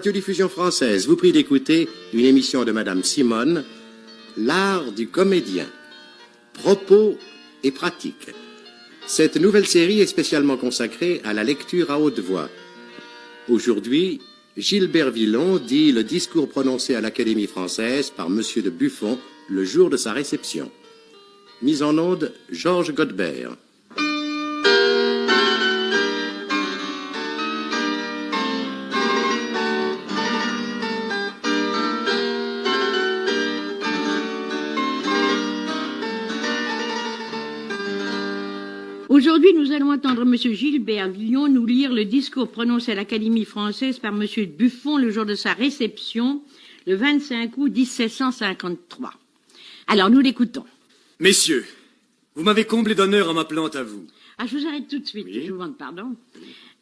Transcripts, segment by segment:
Radiodiffusion française vous prie d'écouter une émission de Madame Simone, L'art du comédien, propos et pratique. Cette nouvelle série est spécialement consacrée à la lecture à haute voix. Aujourd'hui, Gilbert Villon dit le discours prononcé à l'Académie française par Monsieur de Buffon le jour de sa réception. Mise en onde, Georges Godbert. Aujourd'hui, nous allons entendre M. Gilbert Villon nous lire le discours prononcé à l'Académie française par M. Buffon le jour de sa réception, le 25 août 1753. Alors, nous l'écoutons. Messieurs, vous m'avez comblé d'honneur en m'appelant à vous. Ah, je vous arrête tout de suite, Oui. je vous demande pardon.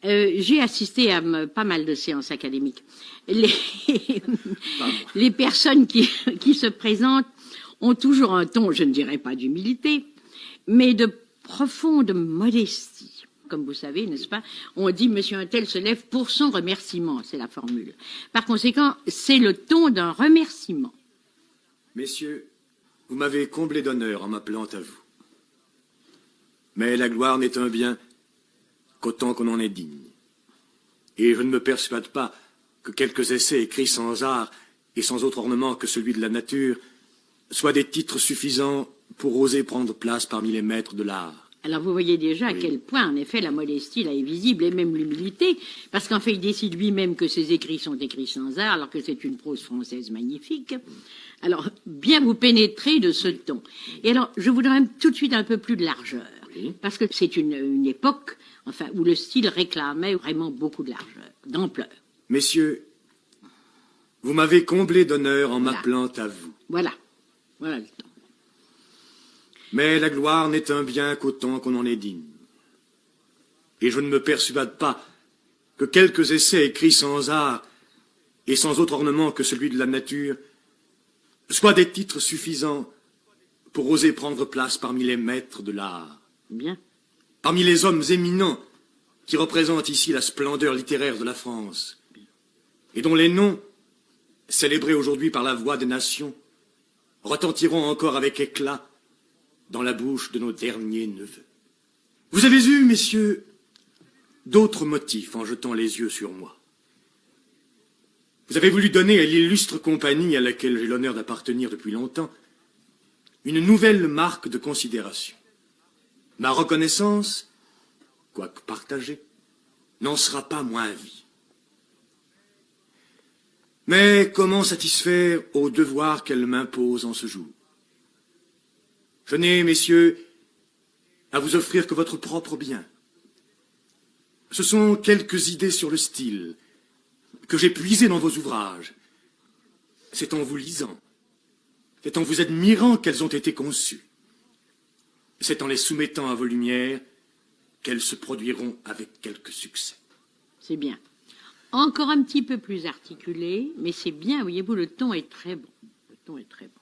J'ai assisté à pas mal de séances académiques. Les personnes qui se présentent ont toujours un ton, je ne dirais pas d'humilité, mais de profonde modestie. Comme vous savez, n'est-ce pas? On dit Monsieur Untel se lève pour son remerciement, c'est la formule. Par conséquent, c'est le ton d'un remerciement. Messieurs, vous m'avez comblé d'honneur en m'appelant à vous. Mais la gloire n'est un bien qu'autant qu'on en est digne. Et je ne me persuade pas que quelques essais écrits sans art et sans autre ornement que celui de la nature soient des titres suffisants pour oser prendre place parmi les maîtres de l'art. Alors vous voyez déjà à Oui. quel point, en effet, la modestie là est visible, et même l'humilité, parce qu'en fait, il décide lui-même que ses écrits sont écrits sans art, alors que c'est une prose française magnifique. Alors, bien vous pénétrez de ce ton. Et alors, je voudrais même tout de suite un peu plus de largeur, Oui. parce que c'est une époque, enfin, où le style réclamait vraiment beaucoup de largeur, d'ampleur. Messieurs, vous m'avez comblé d'honneur en Voilà. m'appelant à vous. Voilà. Voilà le ton. Mais la gloire n'est un bien qu'autant qu'on en est digne. Et je ne me persuade pas que quelques essais écrits sans art et sans autre ornement que celui de la nature soient des titres suffisants pour oser prendre place parmi les maîtres de l'art, Bien. parmi les hommes éminents qui représentent ici la splendeur littéraire de la France, et dont les noms, célébrés aujourd'hui par la voix des nations, retentiront encore avec éclat dans la bouche de nos derniers neveux. Vous avez eu, messieurs, d'autres motifs en jetant les yeux sur moi. Vous avez voulu donner à l'illustre compagnie à laquelle j'ai l'honneur d'appartenir depuis longtemps une nouvelle marque de considération. Ma reconnaissance, quoique partagée, n'en sera pas moins vive. Mais comment satisfaire au devoir qu'elle m'impose en ce jour? Je n'ai, messieurs, à vous offrir que votre propre bien. Ce sont quelques idées sur le style que j'ai puisées dans vos ouvrages. C'est en vous lisant, c'est en vous admirant qu'elles ont été conçues. C'est en les soumettant à vos lumières qu'elles se produiront avec quelque succès. C'est bien. Encore un petit peu plus articulé, mais c'est bien, voyez-vous, le ton est très bon. Le ton est très bon.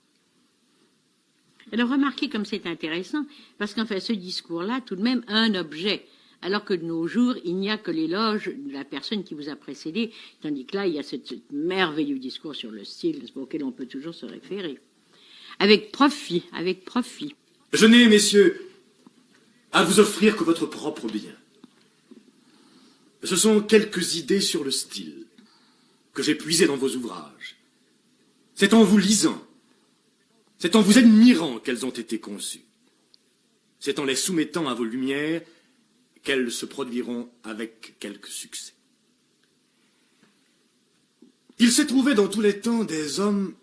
Alors remarquez comme c'est intéressant, parce qu'en fait ce discours-là, tout de même, a un objet, alors que de nos jours, il n'y a que l'éloge de la personne qui vous a précédé, tandis que là, il y a ce merveilleux discours sur le style, auquel on peut toujours se référer. Avec profit, avec profit. Je n'ai, messieurs, à vous offrir que votre propre bien. Ce sont quelques idées sur le style que j'ai puisées dans vos ouvrages. C'est en vous lisant, c'est en vous admirant qu'elles ont été conçues. C'est en les soumettant à vos lumières qu'elles se produiront avec quelque succès. Il s'est trouvé dans tous les temps des hommes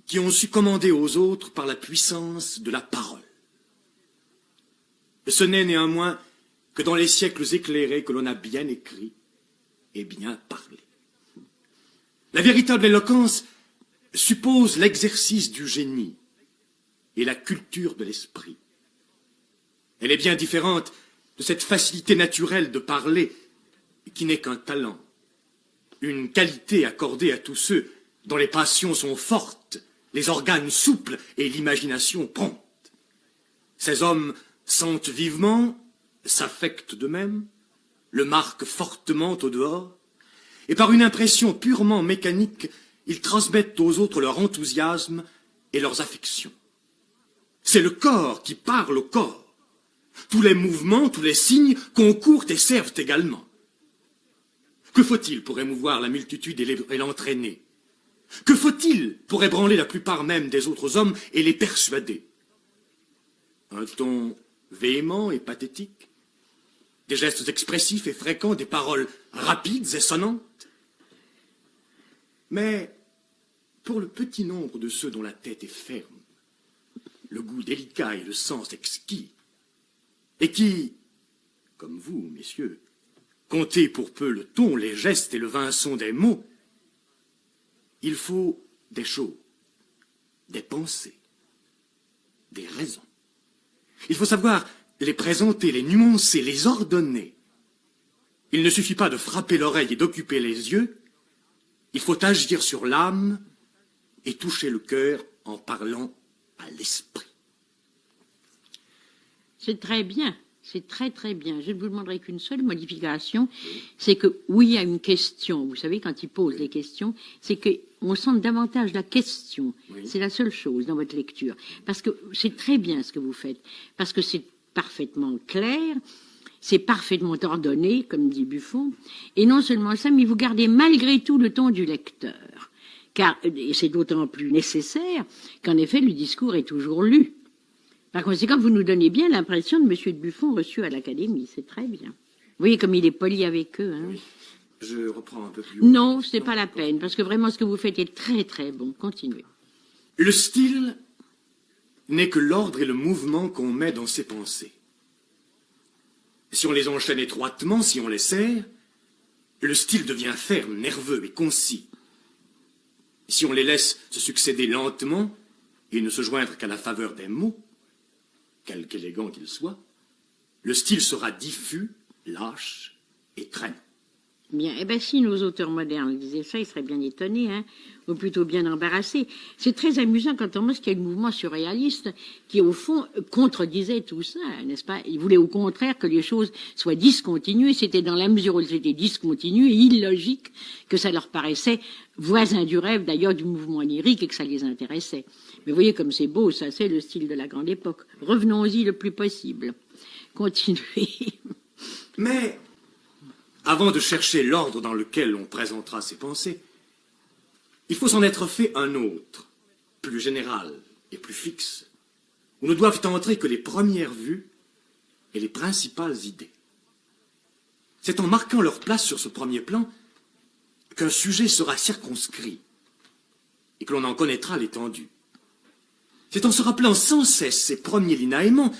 qui ont su commander aux autres par la puissance de la parole. Ce n'est néanmoins que dans les siècles éclairés que l'on a bien écrit et bien parlé. La véritable éloquence suppose l'exercice du génie et la culture de l'esprit. Elle est bien différente de cette facilité naturelle de parler qui n'est qu'un talent, une qualité accordée à tous ceux dont les passions sont fortes, les organes souples et l'imagination prompte. Ces hommes sentent vivement, s'affectent d'eux-mêmes, le marquent fortement au dehors, et par une impression purement mécanique, ils transmettent aux autres leur enthousiasme et leurs affections. C'est le corps qui parle au corps. Tous les mouvements, tous les signes concourent et servent également. Que faut-il pour émouvoir la multitude et l'entraîner? Que faut-il pour ébranler la plupart même des autres hommes et les persuader? Un ton véhément et pathétique, des gestes expressifs et fréquents, des paroles rapides et sonnantes. Mais pour le petit nombre de ceux dont la tête est ferme, le goût délicat et le sens exquis, et qui, comme vous, messieurs, comptez pour peu le ton, les gestes et le vain son des mots, il faut des choses, des pensées, des raisons. Il faut savoir les présenter, les nuancer, les ordonner. Il ne suffit pas de frapper l'oreille et d'occuper les yeux, il faut agir sur l'âme et toucher le cœur en parlant à l'esprit. C'est très bien, c'est très très bien. Je ne vous demanderai qu'une seule modification, c'est que, oui, il y a une question. Vous savez, quand il pose les questions, c'est qu'on sente davantage la question. Oui. C'est la seule chose dans votre lecture. Parce que c'est très bien ce que vous faites. Parce que c'est parfaitement clair, c'est parfaitement ordonné, comme dit Buffon. Et non seulement ça, mais vous gardez malgré tout le ton du lecteur. Car, et c'est d'autant plus nécessaire qu'en effet, le discours est toujours lu. Par conséquent, vous nous donnez bien l'impression de M. de Buffon reçu à l'Académie. C'est très bien. Vous voyez comme il est poli avec eux. Hein. Oui. Je reprends un peu plus haut. Non, ce n'est pas la peine, parce que vraiment ce que vous faites est très très bon. Continuez. Le style n'est que l'ordre et le mouvement qu'on met dans ses pensées. Si on les enchaîne étroitement, si on les serre, le style devient ferme, nerveux et concis. Si on les laisse se succéder lentement et ne se joindre qu'à la faveur des mots, quelque élégant qu'il soit, le style sera diffus, lâche et traînant. Bien, eh bien, si nos auteurs modernes disaient ça, ils seraient bien étonnés, hein, ou plutôt bien embarrassés. C'est très amusant quand on voit qu'il y a le mouvement surréaliste qui, au fond, contredisait tout ça, n'est-ce pas? Il voulait au contraire que les choses soient discontinuées. C'était dans la mesure où elles étaient discontinuées et illogiques que ça leur paraissait voisin du rêve, d'ailleurs, du mouvement lyrique et que ça les intéressait. Mais vous voyez comme c'est beau, ça, c'est le style de la grande époque. Revenons-y le plus possible. Continuez. Mais avant de chercher l'ordre dans lequel on présentera ses pensées, il faut s'en être fait un autre, plus général et plus fixe, où ne doivent entrer que les premières vues et les principales idées. C'est en marquant leur place sur ce premier plan qu'un sujet sera circonscrit et que l'on en connaîtra l'étendue. C'est en se rappelant sans cesse ces premiers linéaments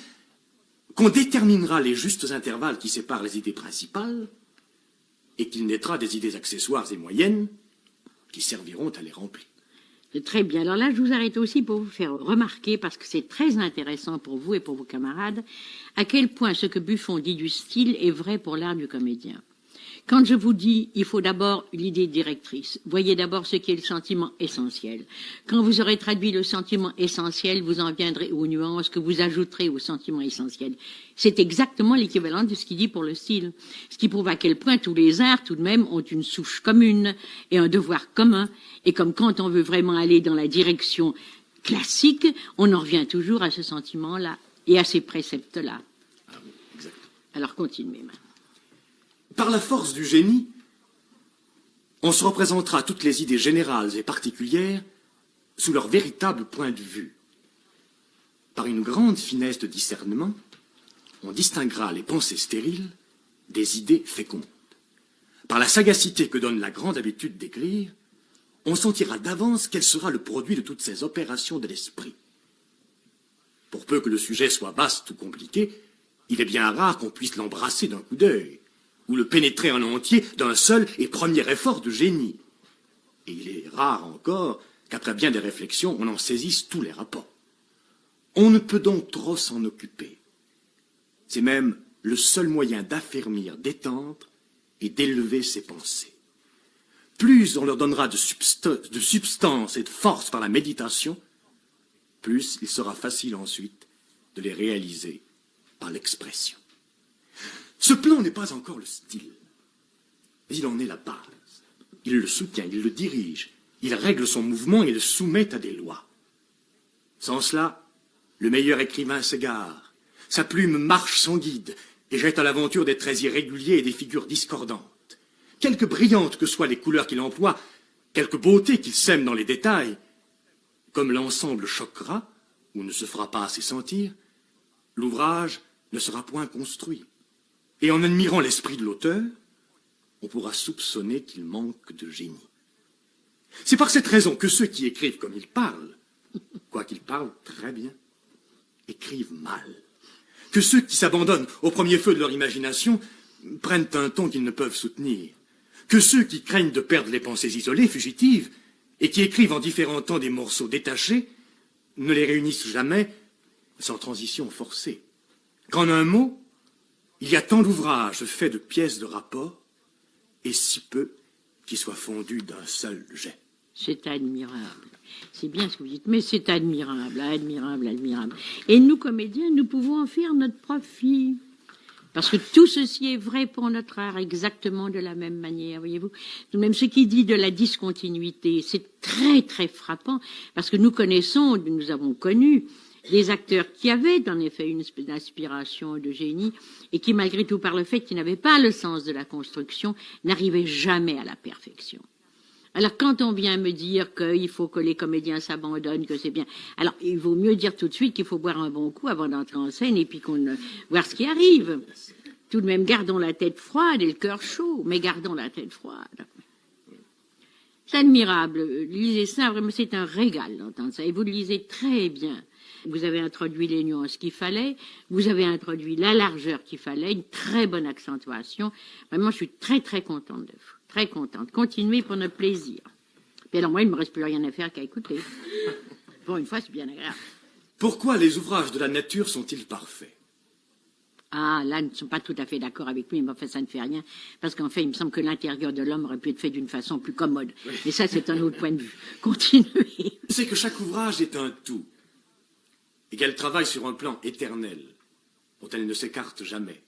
qu'on déterminera les justes intervalles qui séparent les idées principales et qu'il naîtra des idées accessoires et moyennes qui serviront à les remplir. C'est très bien. Alors là, je vous arrête aussi pour vous faire remarquer, parce que c'est très intéressant pour vous et pour vos camarades, à quel point ce que Buffon dit du style est vrai pour l'art du comédien. Quand je vous dis, il faut d'abord l'idée directrice. Voyez d'abord ce qui est le sentiment essentiel. Quand vous aurez traduit le sentiment essentiel, vous en viendrez aux nuances que vous ajouterez au sentiment essentiel. C'est exactement l'équivalent de ce qu'il dit pour le style. Ce qui prouve à quel point tous les arts, tout de même, ont une souche commune et un devoir commun. Et comme quand on veut vraiment aller dans la direction classique, on en revient toujours à ce sentiment-là et à ces préceptes-là. Ah oui, exact. Alors continuez maintenant. Par la force du génie, on se représentera toutes les idées générales et particulières sous leur véritable point de vue. Par une grande finesse de discernement, on distinguera les pensées stériles des idées fécondes. Par la sagacité que donne la grande habitude d'écrire, on sentira d'avance quel sera le produit de toutes ces opérations de l'esprit. Pour peu que le sujet soit vaste ou compliqué, il est bien rare qu'on puisse l'embrasser d'un coup d'œil, ou le pénétrer en entier d'un seul et premier effort de génie. Et il est rare encore qu'après bien des réflexions, on en saisisse tous les rapports. On ne peut donc trop s'en occuper. C'est même le seul moyen d'affermir, d'étendre et d'élever ses pensées. Plus on leur donnera de substance et de force par la méditation, plus il sera facile ensuite de les réaliser par l'expression. Ce plan n'est pas encore le style, mais il en est la base. il le soutient, il le dirige, il règle son mouvement et le soumet à des lois. Sans cela, le meilleur écrivain s'égare, sa plume marche sans guide et jette à l'aventure des traits irréguliers et des figures discordantes. Quelque brillantes que soient les couleurs qu'il emploie, quelque beauté qu'il sème dans les détails, comme l'ensemble choquera ou ne se fera pas assez sentir, l'ouvrage ne sera point construit. Et en admirant l'esprit de l'auteur, on pourra soupçonner qu'il manque de génie. C'est par cette raison que ceux qui écrivent comme ils parlent, quoiqu'ils parlent très bien, écrivent mal. Que ceux qui s'abandonnent au premier feu de leur imagination prennent un ton qu'ils ne peuvent soutenir. Que ceux qui craignent de perdre les pensées isolées, fugitives, et qui écrivent en différents temps des morceaux détachés, ne les réunissent jamais sans transition forcée. Qu'en un mot, il y a tant d'ouvrages faits de pièces de rapport, et si peu qui soient fondus d'un seul jet. C'est admirable. C'est bien ce que vous dites, mais c'est admirable, admirable, admirable. Et nous, comédiens, nous pouvons en faire notre profit. Parce que tout ceci est vrai pour notre art exactement de la même manière, voyez-vous. Même ce qui dit de la discontinuité, c'est très, très frappant, parce que nous connaissons, nous avons connu des acteurs qui avaient en effet une espèce d'inspiration de génie et qui, malgré tout, par le fait qu'ils n'avaient pas le sens de la construction, n'arrivaient jamais à la perfection. Alors, quand on vient me dire qu'il faut que les comédiens s'abandonnent, que c'est bien, alors il vaut mieux dire tout de suite qu'il faut boire un bon coup avant d'entrer en scène et puis voir ce qui arrive. Tout de même, gardons la tête froide et le cœur chaud, mais gardons la tête froide. C'est admirable. Lisez ça, vraiment, c'est un régal d'entendre ça. Et vous le lisez très bien. Vous avez introduit les nuances qu'il fallait, vous avez introduit la largeur qu'il fallait, une très bonne accentuation. Vraiment, je suis très, très contente de vous. Très contente. Continuez pour notre plaisir. Puis alors, moi, il ne me reste plus rien à faire qu'à écouter. Pour une fois, c'est bien agréable. Pourquoi les ouvrages de la nature sont-ils parfaits? Ah, là, nous ne sommes pas tout à fait d'accord avec lui, mais enfin, ça ne fait rien. Parce qu'en fait, il me semble que l'intérieur de l'homme aurait pu être fait d'une façon plus commode. Oui. Mais ça, c'est un autre point de vue. Continuez. C'est que chaque ouvrage est un tout. Et qu'elle travaille sur un plan éternel, dont elle ne s'écarte jamais.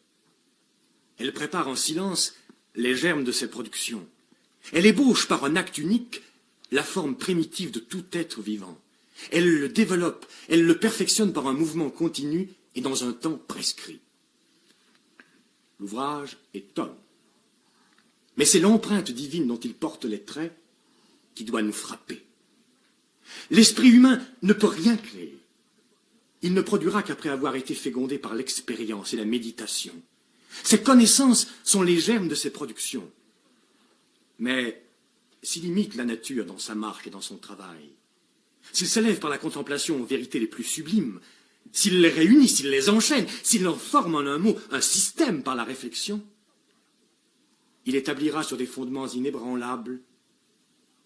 Elle prépare en silence les germes de ses productions. Elle ébauche par un acte unique la forme primitive de tout être vivant. Elle le développe, elle le perfectionne par un mouvement continu et dans un temps prescrit. L'ouvrage est homme. Mais c'est l'empreinte divine dont il porte les traits qui doit nous frapper. L'esprit humain ne peut rien créer. Il ne produira qu'après avoir été fécondé par l'expérience et la méditation. Ses connaissances sont les germes de ses productions. Mais s'il imite la nature dans sa marche et dans son travail, s'il s'élève par la contemplation aux vérités les plus sublimes, s'il les réunit, s'il les enchaîne, s'il en forme en un mot un système par la réflexion, il établira sur des fondements inébranlables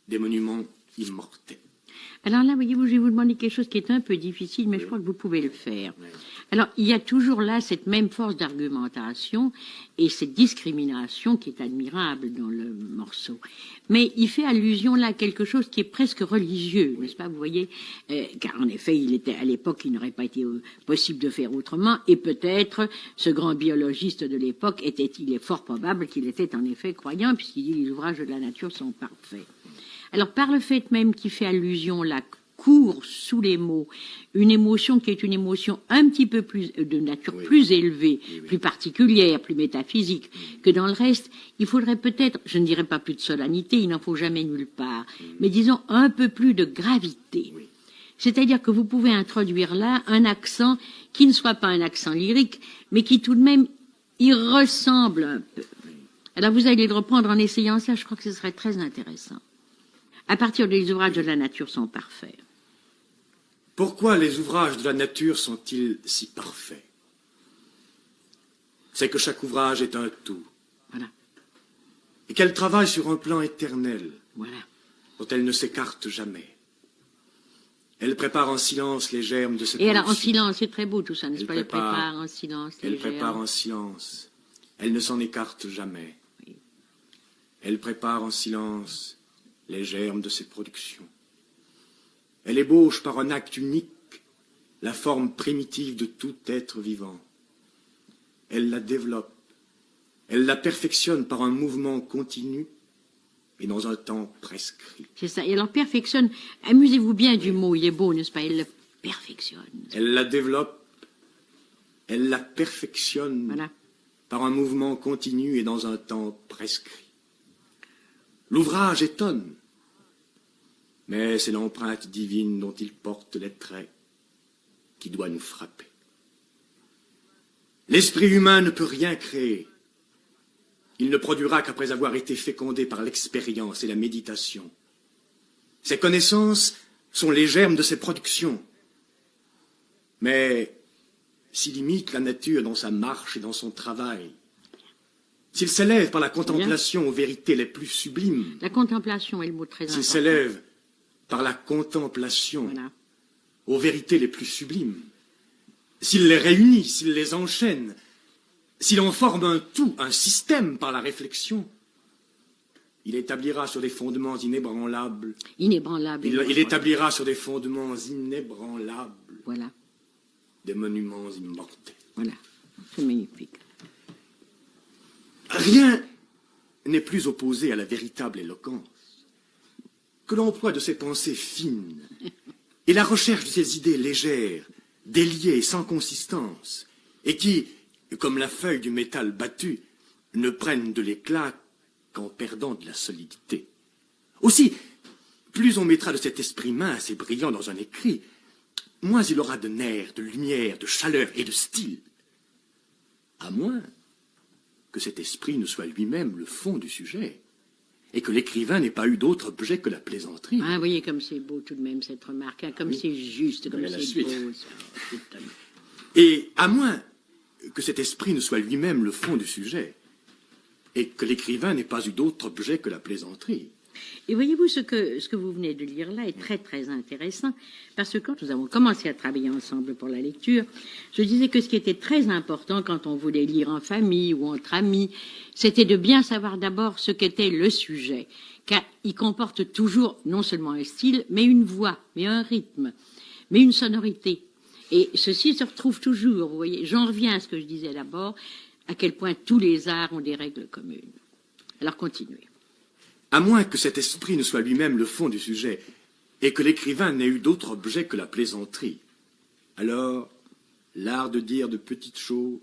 des monuments immortels. Alors là, voyez-vous, je vais vous demander quelque chose qui est un peu difficile, mais je crois que vous pouvez le faire. Alors, il y a toujours là cette même force d'argumentation et cette discrimination qui est admirable dans le morceau. Mais il fait allusion là à quelque chose qui est presque religieux, n'est-ce pas, vous voyez, car en effet, à l'époque, il n'aurait pas été possible de faire autrement, et peut-être ce grand biologiste de l'époque il est fort probable qu'il était en effet croyant, puisqu'il dit les ouvrages de la nature sont parfaits. Alors, par le fait même qu'il fait allusion là, court sous les mots, une émotion qui est une émotion un petit peu plus de nature plus élevée, plus particulière, plus métaphysique que dans le reste, il faudrait peut-être, je ne dirais pas plus de solennité, il n'en faut jamais nulle part, mais disons un peu plus de gravité. C'est-à-dire que vous pouvez introduire là un accent qui ne soit pas un accent lyrique, mais qui tout de même y ressemble un peu. Alors vous allez le reprendre en essayant ça, je crois que ce serait très intéressant. À partir des ouvrages de la nature sont parfaits. Pourquoi les ouvrages de la nature sont-ils si parfaits? C'est que chaque ouvrage est un tout. Voilà. Et qu'elle travaille sur un plan éternel, Voilà. dont elle ne s'écarte jamais. Elle prépare en silence les germes de cette Et alors, en silence, c'est très beau tout ça, n'est-ce pas? Elle prépare en silence les Elle prépare germes. en silence. Elle ne s'en écarte jamais. Oui. Elle prépare en silence les germes de ses productions. Elle ébauche par un acte unique la forme primitive de tout être vivant. Elle la développe, elle la perfectionne par un mouvement continu et dans un temps prescrit. C'est ça. Et alors, perfectionne, amusez-vous bien du mot, il est beau, n'est-ce pas? Elle le perfectionne. Elle la développe, elle la perfectionne Voilà. par un mouvement continu et dans un temps prescrit. L'ouvrage étonne, mais c'est l'empreinte divine dont il porte les traits qui doit nous frapper. L'esprit humain ne peut rien créer. Il ne produira qu'après avoir été fécondé par l'expérience et la méditation. Ses connaissances sont les germes de ses productions. Mais s'il imite la nature dans sa marche et dans son travail, s'il s'élève par la contemplation aux vérités les plus sublimes, La contemplation est le mot très important. s'il s'élève par la contemplation Voilà. aux vérités les plus sublimes, s'il les réunit, s'il les enchaîne, s'il en forme un tout, un système par la réflexion, il établira sur des fondements inébranlables, Inébranlable. il établira sur des fondements inébranlables Voilà. des monuments immortels. Voilà. C'est magnifique. Rien n'est plus opposé à la véritable éloquence que l'emploi de ces pensées fines et la recherche de ces idées légères, déliées, sans consistance, et qui, comme la feuille du métal battu, ne prennent de l'éclat qu'en perdant de la solidité. Aussi, plus on mettra de cet esprit mince et brillant dans un écrit, moins il aura de nerfs, de lumière, de chaleur et de style. À moins que cet esprit ne soit lui-même le fond du sujet, et que l'écrivain n'ait pas eu d'autre objet que la plaisanterie. Ah, vous voyez comme c'est beau tout de même cette remarque, hein, comme c'est juste, comme Mais la c'est suite. beau. Ça. C'est étonnant. Et à moins que cet esprit ne soit lui-même le fond du sujet, et que l'écrivain n'ait pas eu d'autre objet que la plaisanterie. Et voyez-vous, ce que vous venez de lire là est très très intéressant, parce que quand nous avons commencé à travailler ensemble pour la lecture, je disais que ce qui était très important quand on voulait lire en famille ou entre amis, c'était de bien savoir d'abord ce qu'était le sujet, car il comporte toujours non seulement un style, mais une voix, mais un rythme, mais une sonorité. Et ceci se retrouve toujours, vous voyez. J'en reviens à ce que je disais d'abord, à quel point tous les arts ont des règles communes. Alors continuez. À moins que cet esprit ne soit lui-même le fond du sujet, et que l'écrivain n'ait eu d'autre objet que la plaisanterie, alors l'art de dire de petites choses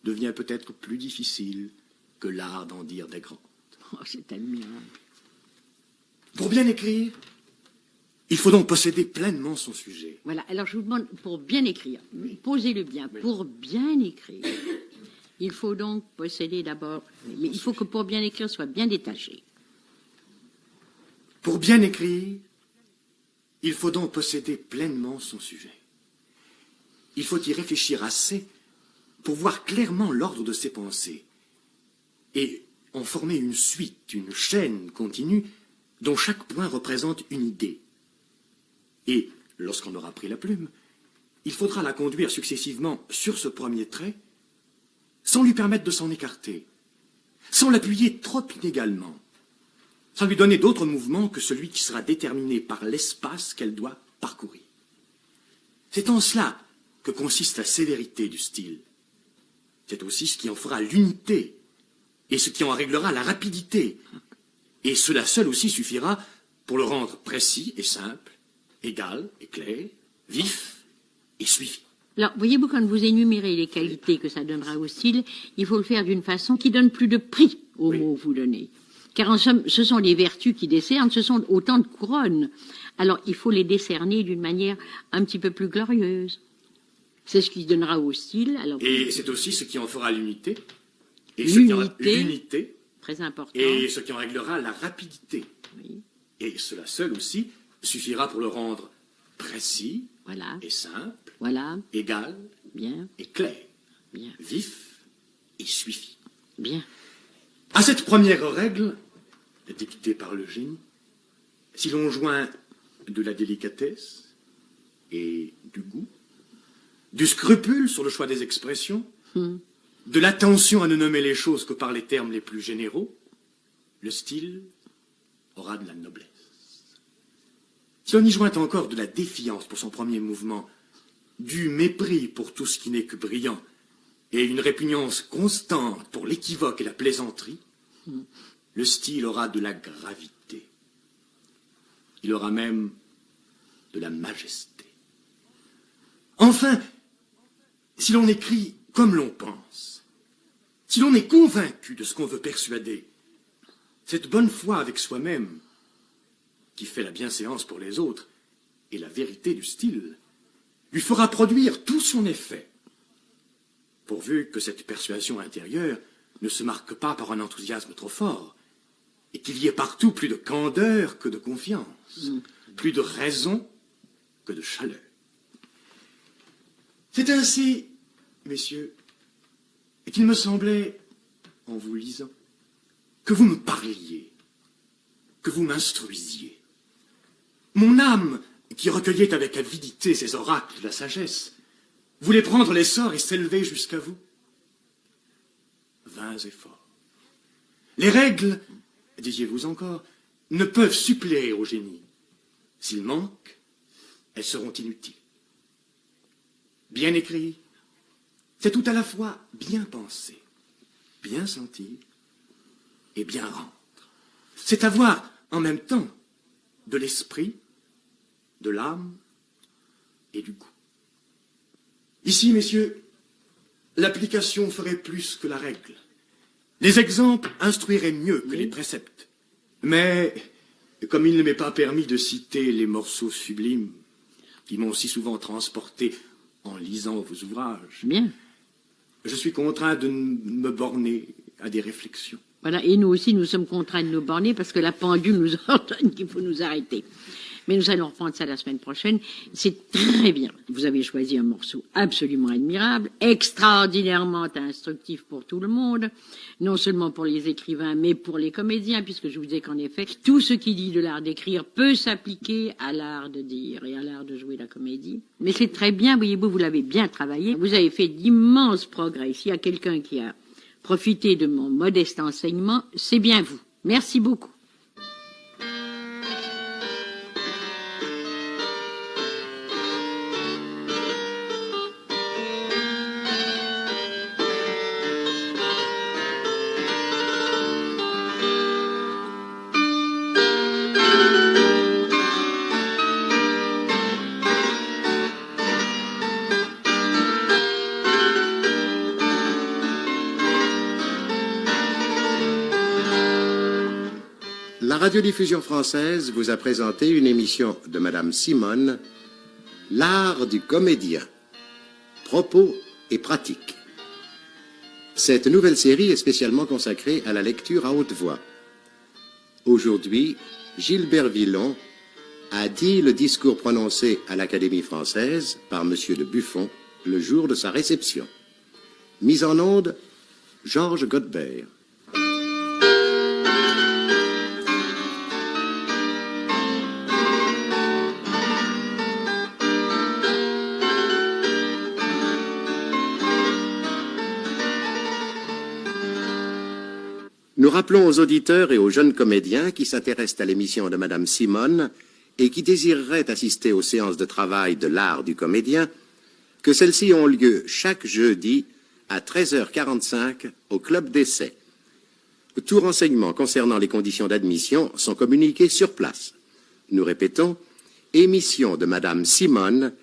devient peut-être plus difficile que l'art d'en dire des grandes. Oh, c'est admirable. Pour bien écrire, il faut donc posséder pleinement son sujet. Voilà, alors je vous demande, pour bien écrire, posez-le bien, pour bien écrire, il faut donc posséder d'abord, mais il faut que pour bien écrire, soit bien détaché. Pour bien écrire, il faut donc posséder pleinement son sujet. Il faut y réfléchir assez pour voir clairement l'ordre de ses pensées et en former une suite, une chaîne continue dont chaque point représente une idée. Et lorsqu'on aura pris la plume, il faudra la conduire successivement sur ce premier trait sans lui permettre de s'en écarter, sans l'appuyer trop inégalement, sans lui donner d'autre mouvement que celui qui sera déterminé par l'espace qu'elle doit parcourir. C'est en cela que consiste la sévérité du style. C'est aussi ce qui en fera l'unité, et ce qui en réglera la rapidité. Et cela seul aussi suffira pour le rendre précis et simple, égal et clair, vif et suivi. Alors, voyez-vous, quand vous énumérez les qualités que ça donnera au style, il faut le faire d'une façon qui donne plus de prix aux mots que vous donnez. Car en somme, ce sont les vertus qui décernent, ce sont autant de couronnes. Alors, il faut les décerner d'une manière un petit peu plus glorieuse. C'est ce qui donnera au style. Alors, Et c'est aussi ce qui en fera l'unité. Et ce qui en l'unité. Très important. Et ce qui en réglera la rapidité. Oui, Et cela seul aussi suffira pour le rendre précis voilà, et simple, voilà, égal bien, et clair, bien, vif et suivi. bien. À cette première règle, dictée par le génie, si l'on joint de la délicatesse et du goût, du scrupule sur le choix des expressions, de l'attention à ne nommer les choses que par les termes les plus généraux, le style aura de la noblesse. Si on y joint encore de la défiance pour son premier mouvement, du mépris pour tout ce qui n'est que brillant, et une répugnance constante pour l'équivoque et la plaisanterie, le style aura de la gravité. Il aura même de la majesté. Enfin, si l'on écrit comme l'on pense, si l'on est convaincu de ce qu'on veut persuader, cette bonne foi avec soi-même, qui fait la bienséance pour les autres, et la vérité du style, lui fera produire tout son effet, pourvu que cette persuasion intérieure ne se marque pas par un enthousiasme trop fort, et qu'il y ait partout plus de candeur que de confiance, plus de raison que de chaleur. C'est ainsi, messieurs, qu'il me semblait, en vous lisant, que vous me parliez, que vous m'instruisiez. Mon âme, qui recueillait avec avidité ces oracles de la sagesse, voulait prendre l'essor et s'élever jusqu'à vous. Vains efforts. Les règles, disiez-vous encore, ne peuvent suppléer au génie. S'il manque, elles seront inutiles. Bien écrit, c'est tout à la fois bien penser, bien sentir et bien rendre. C'est avoir en même temps de l'esprit, de l'âme et du goût. Ici, messieurs, l'application ferait plus que la règle. Les exemples instruiraient mieux que les préceptes. Mais, comme il ne m'est pas permis de citer les morceaux sublimes qui m'ont si souvent transporté en lisant vos ouvrages, Bien. je suis contraint de me borner à des réflexions. Voilà, et nous aussi, nous sommes contraints de nous borner parce que la pendule nous ordonne qu'il faut nous arrêter. Mais nous allons reprendre ça la semaine prochaine. C'est très bien. Vous avez choisi un morceau absolument admirable, extraordinairement instructif pour tout le monde, non seulement pour les écrivains, mais pour les comédiens, puisque je vous disais qu'en effet, tout ce qui dit de l'art d'écrire peut s'appliquer à l'art de dire et à l'art de jouer la comédie. Mais c'est très bien, voyez-vous, vous l'avez bien travaillé. Vous avez fait d'immenses progrès. S'il y a quelqu'un qui a profité de mon modeste enseignement, c'est bien vous. Merci beaucoup. La radiodiffusion française vous a présenté une émission de Madame Simone, L'art du comédien, propos et pratique. Cette nouvelle série est spécialement consacrée à la lecture à haute voix. Aujourd'hui, Gilbert Villon a dit le discours prononcé à l'Académie française par M. de Buffon le jour de sa réception. Mise en onde, Georges Godbert. Nous rappelons aux auditeurs et aux jeunes comédiens qui s'intéressent à l'émission de Madame Simone et qui désireraient assister aux séances de travail de l'art du comédien que celles-ci ont lieu chaque jeudi à 13h45 au Club d'Essai. Tout renseignement concernant les conditions d'admission sont communiqués sur place. Nous répétons, émission de Madame Simone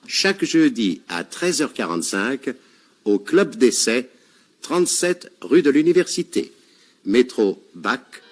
chaque jeudi à 13h45 au Club d'Essai, 37 rue de l'Université. Métro Bac.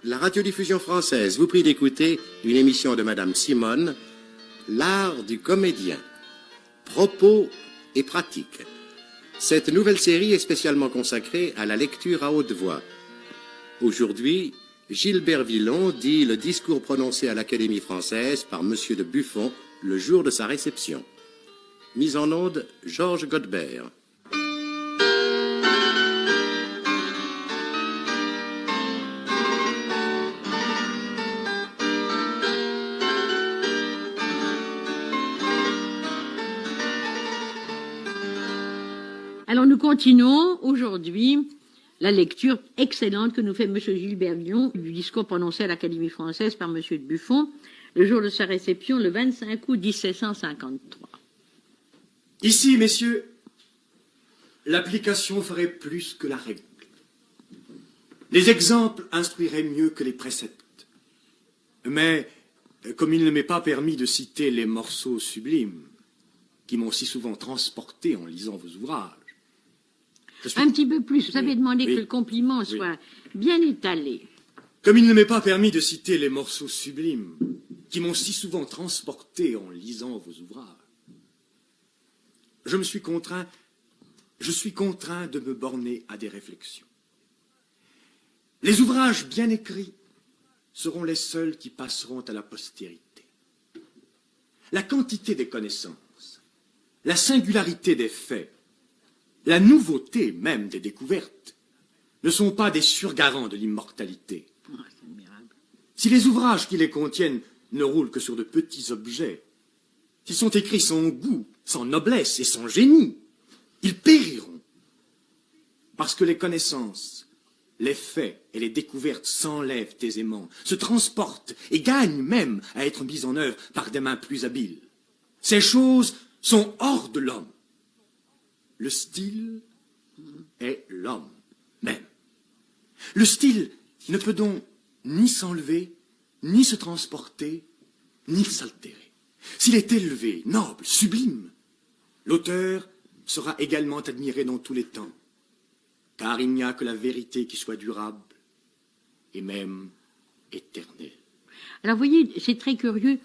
La radiodiffusion française vous prie d'écouter une émission de Madame Simone, L'art du comédien, propos et pratique. Cette nouvelle série est spécialement consacrée à la lecture à haute voix. Aujourd'hui, Gilbert Villon dit le discours prononcé à l'Académie française par M. de Buffon le jour de sa réception. Mise en onde, Georges Godbert. Alors nous continuons aujourd'hui la lecture excellente que nous fait M. Gilbert Lyon du discours prononcé à l'Académie française par M. de Buffon le jour de sa réception le 25 août 1753. Ici, messieurs, l'application ferait plus que la règle. Les exemples instruiraient mieux que les préceptes. Mais, comme il ne m'est pas permis de citer les morceaux sublimes qui m'ont si souvent transporté en lisant vos ouvrages, un petit peu plus. Vous avez demandé oui, que le compliment soit bien étalé. Comme il ne m'est pas permis de citer les morceaux sublimes qui m'ont si souvent transporté en lisant vos ouvrages, je suis contraint de me borner à des réflexions. Les ouvrages bien écrits seront les seuls qui passeront à la postérité. La quantité des connaissances, la singularité des faits, la nouveauté même des découvertes ne sont pas des surgarants de l'immortalité. Oh, c'est admirable. Si les ouvrages qui les contiennent ne roulent que sur de petits objets, s'ils sont écrits sans goût, sans noblesse et sans génie, ils périront. Parce que les connaissances, les faits et les découvertes s'enlèvent aisément, se transportent et gagnent même à être mises en œuvre par des mains plus habiles. Ces choses sont hors de l'homme. Le style est l'homme même. Le style ne peut donc ni s'enlever, ni se transporter, ni s'altérer. S'il est élevé, noble, sublime, l'auteur sera également admiré dans tous les temps, car il n'y a que la vérité qui soit durable et même éternelle. Alors, vous voyez, c'est très curieux,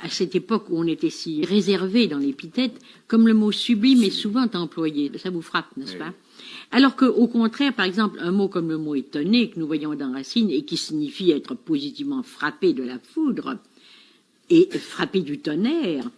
à cette époque où on était si réservé dans l'épithète, comme le mot sublime est souvent employé. Ça vous frappe, n'est-ce pas? Alors qu'au contraire, par exemple, un mot comme le mot étonné, que nous voyons dans Racine, et qui signifie être positivement frappé de la foudre, et frappé du tonnerre,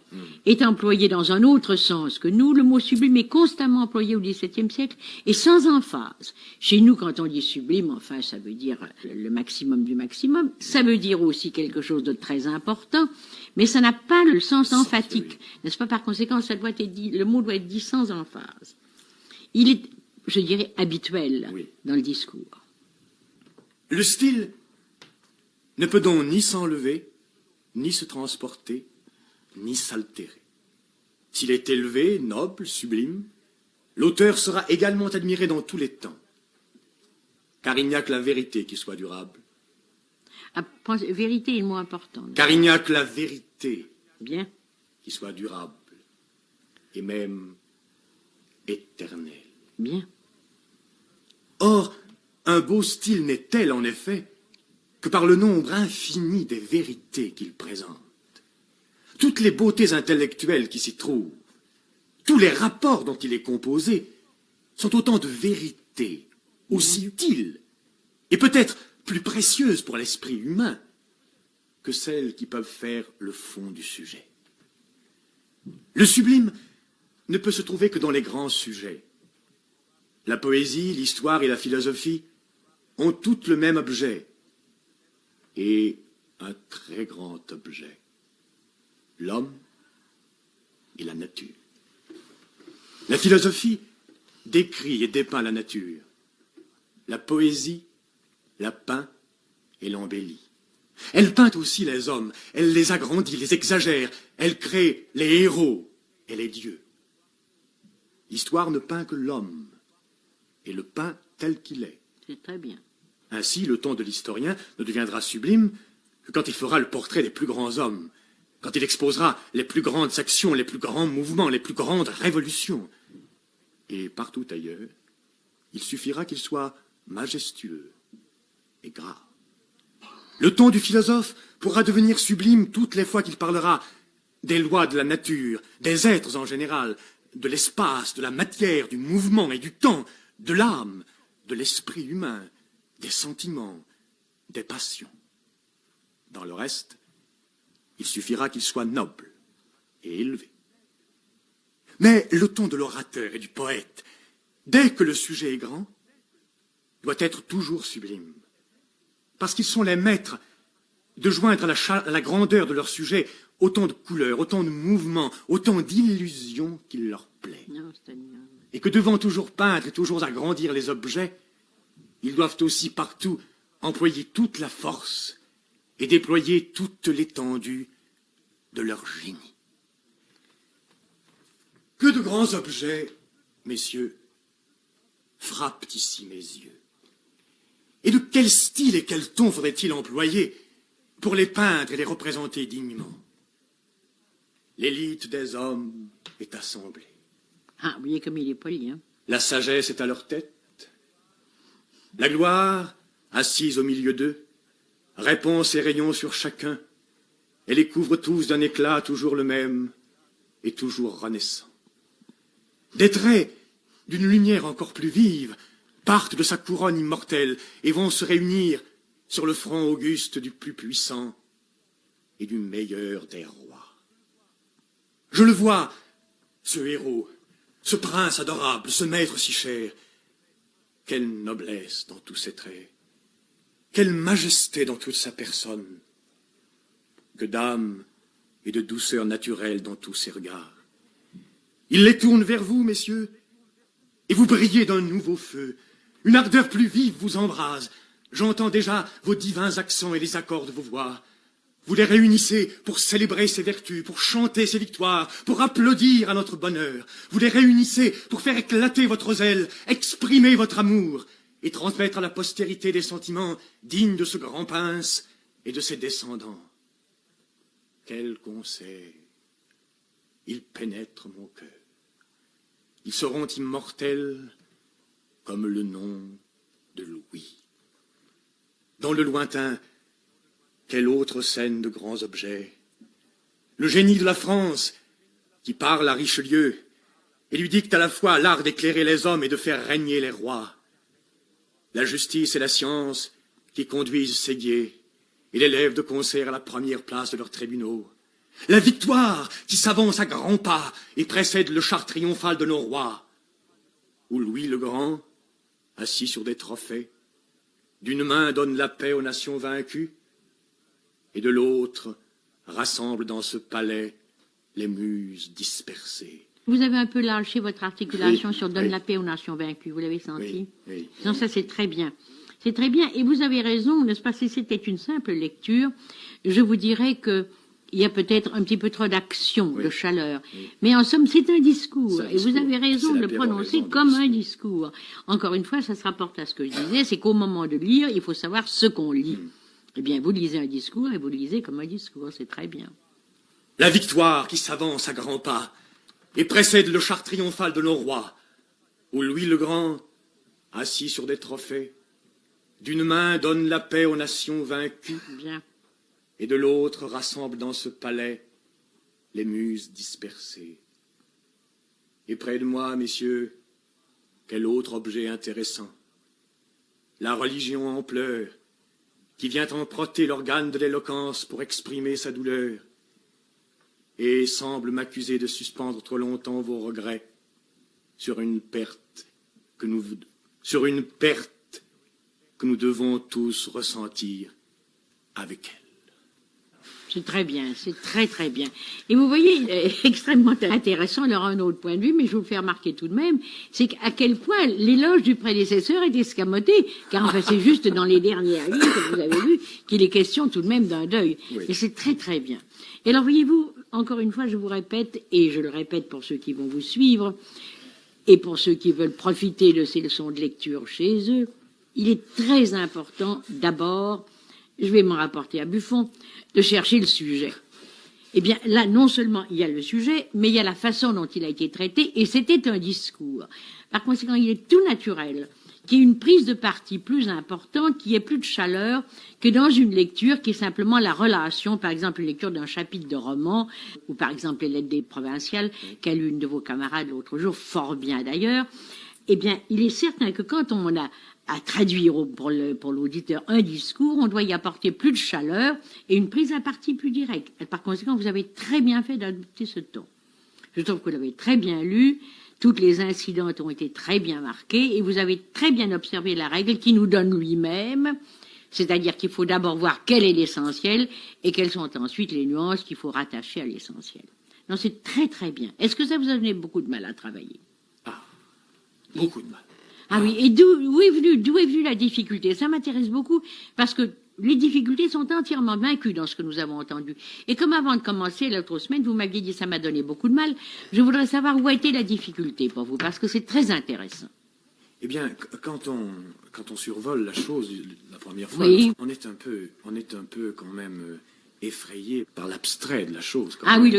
est employé dans un autre sens que nous. Le mot sublime est constamment employé au XVIIe siècle et sans emphase. Chez nous, quand on dit sublime, enfin, ça veut dire le maximum du maximum. Ça veut dire aussi quelque chose de très important, mais ça n'a pas le sens emphatique. N'est-ce pas? Par conséquent, ça doit être dit, le mot doit être dit sans emphase. Il est, je dirais, habituel dans le discours. Le style ne peut donc ni s'enlever, ni se transporter, ni s'altérer. S'il est élevé, noble, sublime, l'auteur sera également admiré dans tous les temps, car il n'y a que la vérité qui soit durable. Ah, vérité est le mot important. Car il n'y a que la vérité Bien. qui soit durable, et même éternelle. Bien. Or, un beau style n'est tel, en effet, que par le nombre infini des vérités qu'il présente. Toutes les beautés intellectuelles qui s'y trouvent, tous les rapports dont il est composé, sont autant de vérités aussi utiles et peut-être plus précieuses pour l'esprit humain que celles qui peuvent faire le fond du sujet. Le sublime ne peut se trouver que dans les grands sujets. La poésie, l'histoire et la philosophie ont toutes le même objet, et un très grand objet, l'homme et la nature. La philosophie décrit et dépeint la nature. La poésie la peint et l'embellit. Elle peint aussi les hommes, elle les agrandit, les exagère, elle crée les héros et les dieux. L'histoire ne peint que l'homme, et le peint tel qu'il est. C'est très bien. Ainsi, le ton de l'historien ne deviendra sublime que quand il fera le portrait des plus grands hommes, quand il exposera les plus grandes actions, les plus grands mouvements, les plus grandes révolutions. Et partout ailleurs, il suffira qu'il soit majestueux et grave. Le ton du philosophe pourra devenir sublime toutes les fois qu'il parlera des lois de la nature, des êtres en général, de l'espace, de la matière, du mouvement et du temps, de l'âme, de l'esprit humain, des sentiments, des passions. Dans le reste, il suffira qu'il soit noble et élevé. Mais le ton de l'orateur et du poète, dès que le sujet est grand, doit être toujours sublime, parce qu'ils sont les maîtres de joindre à la grandeur de leur sujet autant de couleurs, autant de mouvements, autant d'illusions qu'il leur plaît. Non, c'est admirable. et que devant toujours peindre et toujours agrandir les objets, ils doivent aussi partout employer toute la force et déployer toute l'étendue de leur génie. Que de grands objets, messieurs, frappent ici mes yeux. Et de quel style et quel ton faudrait-il employer pour les peindre et les représenter dignement? L'élite des hommes est assemblée. Ah, vous voyez comme il est poli, hein. La sagesse est à leur tête. La gloire, assise au milieu d'eux, répand ses rayons sur chacun et les couvre tous d'un éclat toujours le même et toujours renaissant. Des traits d'une lumière encore plus vive partent de sa couronne immortelle et vont se réunir sur le front auguste du plus puissant et du meilleur des rois. Je le vois, ce héros, ce prince adorable, ce maître si cher. Quelle noblesse dans tous ses traits, quelle majesté dans toute sa personne, que d'âme et de douceur naturelle dans tous ses regards. Il les tourne vers vous, messieurs, et vous brillez d'un nouveau feu. Une ardeur plus vive vous embrase. J'entends déjà vos divins accents et les accords de vos voix. Vous les réunissez pour célébrer ses vertus, pour chanter ses victoires, pour applaudir à notre bonheur. Vous les réunissez pour faire éclater votre zèle, exprimer votre amour et transmettre à la postérité des sentiments dignes de ce grand prince et de ses descendants. Quel concert! Ils pénètrent mon cœur. Ils seront immortels comme le nom de Louis. Dans le lointain, quelle autre scène de grands objets? Le génie de la France, qui parle à Richelieu et lui dicte à la fois l'art d'éclairer les hommes et de faire régner les rois. La justice et la science, qui conduisent Séguier et l'élèvent de concert à la première place de leurs tribunaux. La victoire, qui s'avance à grands pas et précède le char triomphal de nos rois. Où Louis le Grand, assis sur des trophées, d'une main donne la paix aux nations vaincues, et de l'autre rassemble dans ce palais les muses dispersées. Vous avez un peu lâché votre articulation Oui, sur Donne oui. la paix aux nations vaincues, vous l'avez senti? Oui, oui. Non, ça c'est très bien. C'est très bien, et vous avez raison, n'est-ce pas, si c'était une simple lecture, je vous dirais que il y a peut-être un petit peu trop d'action, Oui. de chaleur. Oui. Mais en somme, c'est un discours. C'est un Et vous discours. avez raison C'est de la le prononcer péroraison du comme un discours. Encore une fois, ça se rapporte à ce que je disais, c'est qu'au moment de lire, il faut savoir ce qu'on lit. Eh bien, vous lisez un discours et vous le lisez comme un discours, c'est très bien. La victoire qui s'avance à grands pas et précède le char triomphal de nos rois, où Louis le Grand, assis sur des trophées, d'une main donne la paix aux nations vaincues, Bien. et de l'autre rassemble dans ce palais les muses dispersées. Et près de moi, messieurs, quel autre objet intéressant? La religion en pleurs, qui vient emprunter l'organe de l'éloquence pour exprimer sa douleur, et semble m'accuser de suspendre trop longtemps vos regrets sur une perte que nous devons tous ressentir avec elle. C'est très bien, c'est très très bien. Et vous voyez, il est extrêmement intéressant, il aura un autre point de vue, mais je vous le fais remarquer tout de même, c'est à quel point l'éloge du prédécesseur est escamoté, car enfin c'est juste dans les dernières lignes que vous avez vu qu'il est question tout de même d'un deuil. Oui. Et c'est très très bien. Et alors voyez-vous, encore une fois, je vous répète, et je le répète pour ceux qui vont vous suivre, et pour ceux qui veulent profiter de ces leçons de lecture chez eux, il est très important d'abord, je vais m'en rapporter à Buffon, de chercher le sujet. Eh bien, là, non seulement il y a le sujet, mais il y a la façon dont il a été traité, et c'était un discours. Par conséquent, il est tout naturel qu'il y ait une prise de parti plus importante, qu'il y ait plus de chaleur que dans une lecture qui est simplement la relation, par exemple, une lecture d'un chapitre de roman, ou par exemple les lettres des provinciales, qu'a lu une de vos camarades l'autre jour, fort bien d'ailleurs. Eh bien, il est certain que quand on a à traduire pour l'auditeur un discours, on doit y apporter plus de chaleur et une prise à partie plus directe. Et par conséquent, vous avez très bien fait d'adopter ce ton. Je trouve que vous l'avez très bien lu, toutes les incidentes ont été très bien marquées et vous avez très bien observé la règle qui nous donne lui-même, c'est-à-dire qu'il faut d'abord voir quel est l'essentiel et quelles sont ensuite les nuances qu'il faut rattacher à l'essentiel. Non, c'est très très bien. Est-ce que ça vous a donné beaucoup de mal à travailler? Beaucoup de mal. Ah oui, et d'où est venue la difficulté? Ça m'intéresse beaucoup parce que les difficultés sont entièrement vaincues dans ce que nous avons entendu. Et comme avant de commencer l'autre semaine, vous m'aviez dit ça m'a donné beaucoup de mal, je voudrais savoir où a été la difficulté pour vous, parce que c'est très intéressant. Eh bien, quand on survole la chose la première fois, Oui. on est un peu quand même effrayé par l'abstrait de la chose. quand Ah même. oui, le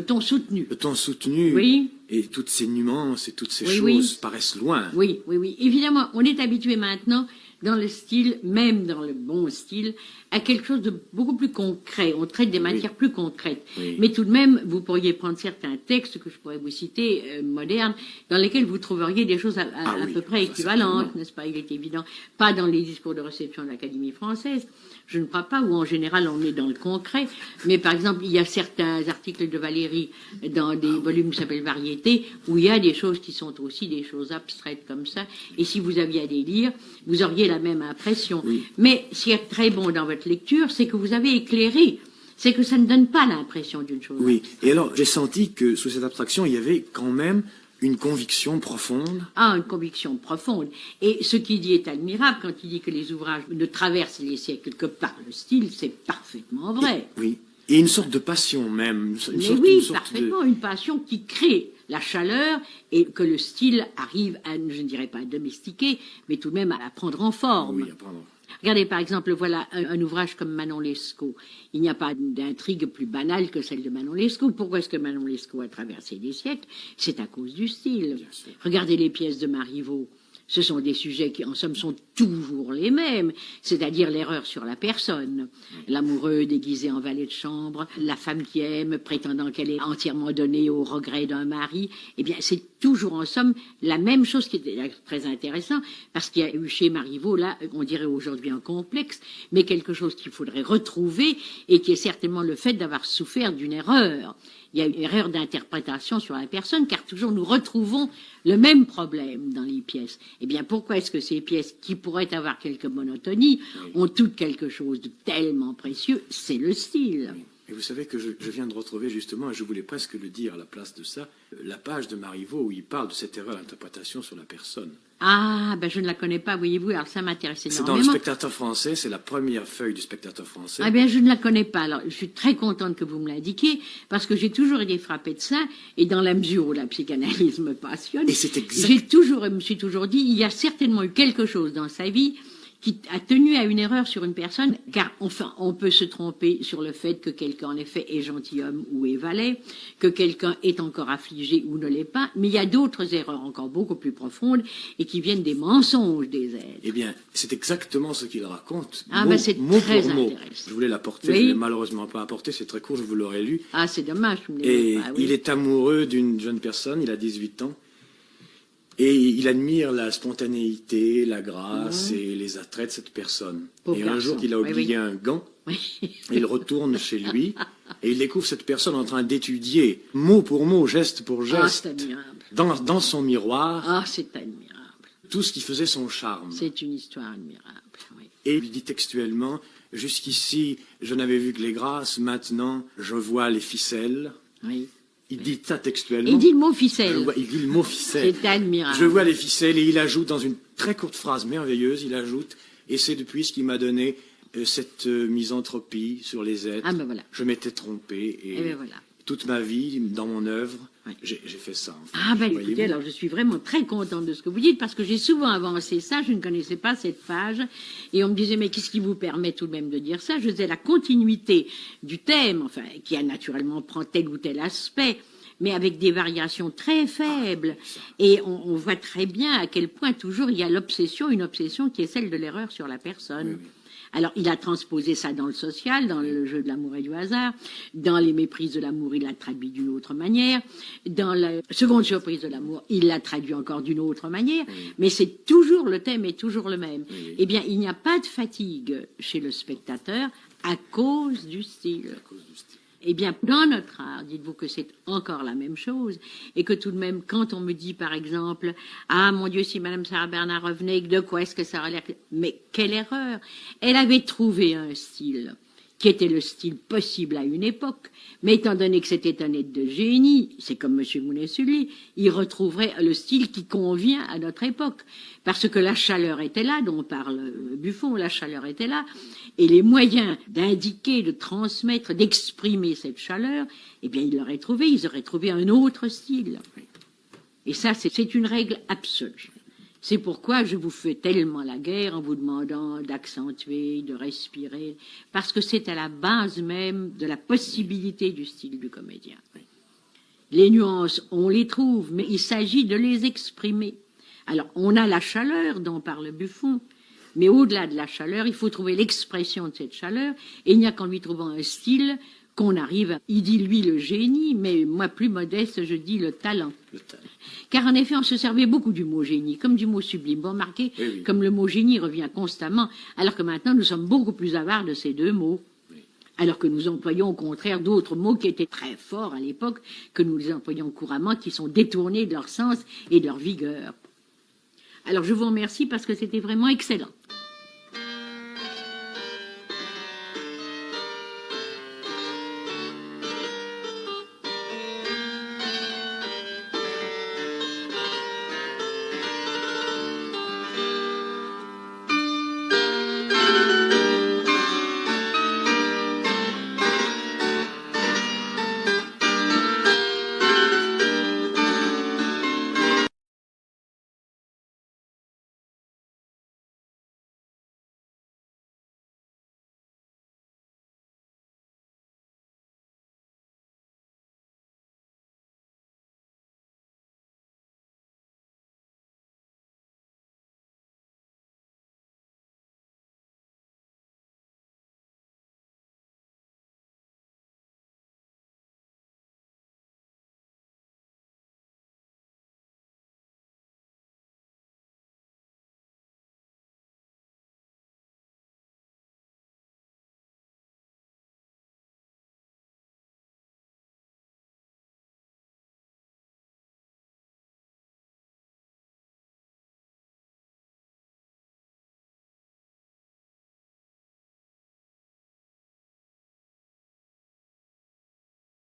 ton soutenu. Le ton soutenu Oui. et toutes ces nuances et toutes ces Oui, choses oui. paraissent loin. Oui, oui, oui. Évidemment, on est habitué maintenant, dans le style, même dans le bon style, à quelque chose de beaucoup plus concret. On traite des matières plus concrètes. Oui. Mais tout de même, vous pourriez prendre certains textes que je pourrais vous citer, modernes, dans lesquels vous trouveriez des choses à Oui, peu près ça, équivalentes, certainement. n'est-ce pas? Il est évident. Pas dans les discours de réception de l'Académie française. Je ne crois pas, où en général on est dans le concret. Mais par exemple, il y a certains articles de Valéry dans des volumes qui s'appellent Variétés, où il y a des choses qui sont aussi des choses abstraites comme ça. Et si vous aviez à les lire, vous auriez la même impression. Oui. Mais ce qui est très bon dans votre lecture, c'est que vous avez éclairé. C'est que ça ne donne pas l'impression d'une chose. Oui. Et alors, j'ai senti que sous cette abstraction, il y avait quand même une conviction profonde. Ah, une conviction profonde. Et ce qu'il dit est admirable quand il dit que les ouvrages ne traversent les siècles que par le style, c'est parfaitement vrai. Oui. Et une sorte de passion même. Mais oui, parfaitement, une passion qui crée la chaleur et que le style arrive à, je ne dirais pas à domestiquer, mais tout de même à la prendre en forme. Oui, apprendre. Regardez, par exemple, voilà un ouvrage comme Manon Lescaut. Il n'y a pas d'intrigue plus banale que celle de Manon Lescaut. Pourquoi est-ce que Manon Lescaut a traversé des siècles? C'est à cause du style. Bien sûr. Regardez les pièces de Marivaux. Ce sont des sujets qui, en somme, sont toujours les mêmes, c'est-à-dire l'erreur sur la personne. L'amoureux déguisé en valet de chambre, la femme qui aime, prétendant qu'elle est entièrement donnée au regret d'un mari. Eh bien, c'est toujours, en somme, la même chose qui est très intéressant, parce qu'il y a eu chez Marivaux, là, on dirait aujourd'hui un complexe, mais quelque chose qu'il faudrait retrouver, et qui est certainement le fait d'avoir souffert d'une erreur. Il y a une erreur d'interprétation sur la personne, car toujours nous retrouvons le même problème dans les pièces. Eh bien, pourquoi est-ce que ces pièces, qui pourraient avoir quelques monotonies, ont toutes quelque chose de tellement précieux? C'est le style. Et vous savez que je viens de retrouver justement, et je voulais presque le dire à la place de ça, la page de Marivaux où il parle de cette erreur d'interprétation sur la personne. Ah, ben je ne la connais pas, voyez-vous, alors ça m'intéresse C'est dans énormément. le Spectateur français, c'est la première feuille du Spectateur français. Ah bien, je ne la connais pas. Alors, je suis très contente que vous me l'indiquiez, parce que j'ai toujours été frappée de ça, et dans la mesure où la psychanalyse me passionne, Et c'est exact. je me suis toujours dit, il y a certainement eu quelque chose dans sa vie qui a tenu à une erreur sur une personne, car enfin, on peut se tromper sur le fait que quelqu'un, en effet, est gentilhomme ou est valet, que quelqu'un est encore affligé ou ne l'est pas, mais il y a d'autres erreurs encore beaucoup plus profondes et qui viennent des mensonges des êtres. Eh bien, c'est exactement ce qu'il raconte. Ah, mot, ben, c'est mot très pour mot. intéressant. Je voulais l'apporter, Oui. je ne l'ai malheureusement pas apporté, c'est très court, je vous l'aurais lu. Ah, c'est dommage. vous ne Et l'aimez pas, oui. il est amoureux d'une jeune personne, il a 18 ans, et il admire la spontanéité, la grâce et les attraits de cette personne. Pauvre et un garçon. jour qu'il a Oui, oublié oui. un gant, Oui. il retourne chez lui et il découvre cette personne en train d'étudier, mot pour mot, geste pour Ah, geste, c'est admirable. dans son miroir, Ah, c'est admirable. tout ce qui faisait son charme. C'est une histoire admirable. Oui. Et il dit textuellement, jusqu'ici, je n'avais vu que les grâces, maintenant, je vois les ficelles. Oui. Il dit ça textuellement. Il dit le mot ficelle. Il dit le mot ficelle. C'est admirable. Je vois les ficelles et il ajoute dans une très courte phrase merveilleuse, il ajoute, et c'est depuis ce qui m'a donné cette misanthropie sur les êtres. Ah ben voilà. Je m'étais trompé et Eh ben voilà. toute ma vie, dans mon œuvre, Ouais. j'ai fait ça. En fait. Ah ben Voyez-vous. écoutez, alors je suis vraiment très contente de ce que vous dites parce que j'ai souvent avancé ça, je ne connaissais pas cette page et on me disait mais qu'est-ce qui vous permet tout de même de dire ça? Je disais la continuité du thème, enfin qui a naturellement prend tel ou tel aspect, mais avec des variations très faibles. Et on voit très bien à quel point toujours il y a l'obsession, une obsession qui est celle de l'erreur sur la personne. Oui. Alors, il a transposé ça dans le social, dans le jeu de l'amour et du hasard, dans les méprises de l'amour, il l'a traduit d'une autre manière, dans la seconde surprise de l'amour, il l'a traduit encore d'une autre manière, mais c'est toujours, le thème est toujours le même. Oui. Eh bien, il n'y a pas de fatigue chez le spectateur à cause du style. À cause du style. Eh bien, dans notre art, dites-vous que c'est encore la même chose, et que tout de même, quand on me dit, par exemple, « Ah, mon Dieu, si Madame Sarah Bernard revenait, de quoi est-ce que ça aurait l'air ?» Mais quelle erreur! Elle avait trouvé un style qui était le style possible à une époque, mais étant donné que c'était un être de génie, c'est comme M. Mounet-Sully, il retrouverait le style qui convient à notre époque, parce que la chaleur était là, dont parle Buffon, la chaleur était là, et les moyens d'indiquer, de transmettre, d'exprimer cette chaleur, eh bien, ils auraient trouvé un autre style. Et ça, c'est une règle absolue. C'est pourquoi je vous fais tellement la guerre en vous demandant d'accentuer, de respirer, parce que c'est à la base même de la possibilité du style du comédien. Les nuances, on les trouve, mais il s'agit de les exprimer. Alors, on a la chaleur dont parle Buffon, mais au-delà de la chaleur, il faut trouver l'expression de cette chaleur, et il n'y a qu'en lui trouvant un style qu'on arrive à... Il dit, lui, le génie, mais moi, plus modeste, je dis le talent. Car en effet, on se servait beaucoup du mot génie, comme du mot sublime. Vous remarquez, oui. Comme le mot génie revient constamment, alors que maintenant, nous sommes beaucoup plus avares de ces deux mots. Oui. Alors que nous employons au contraire d'autres mots qui étaient très forts à l'époque, que nous les employons couramment, qui sont détournés de leur sens et de leur vigueur. Alors, je vous remercie parce que c'était vraiment excellent.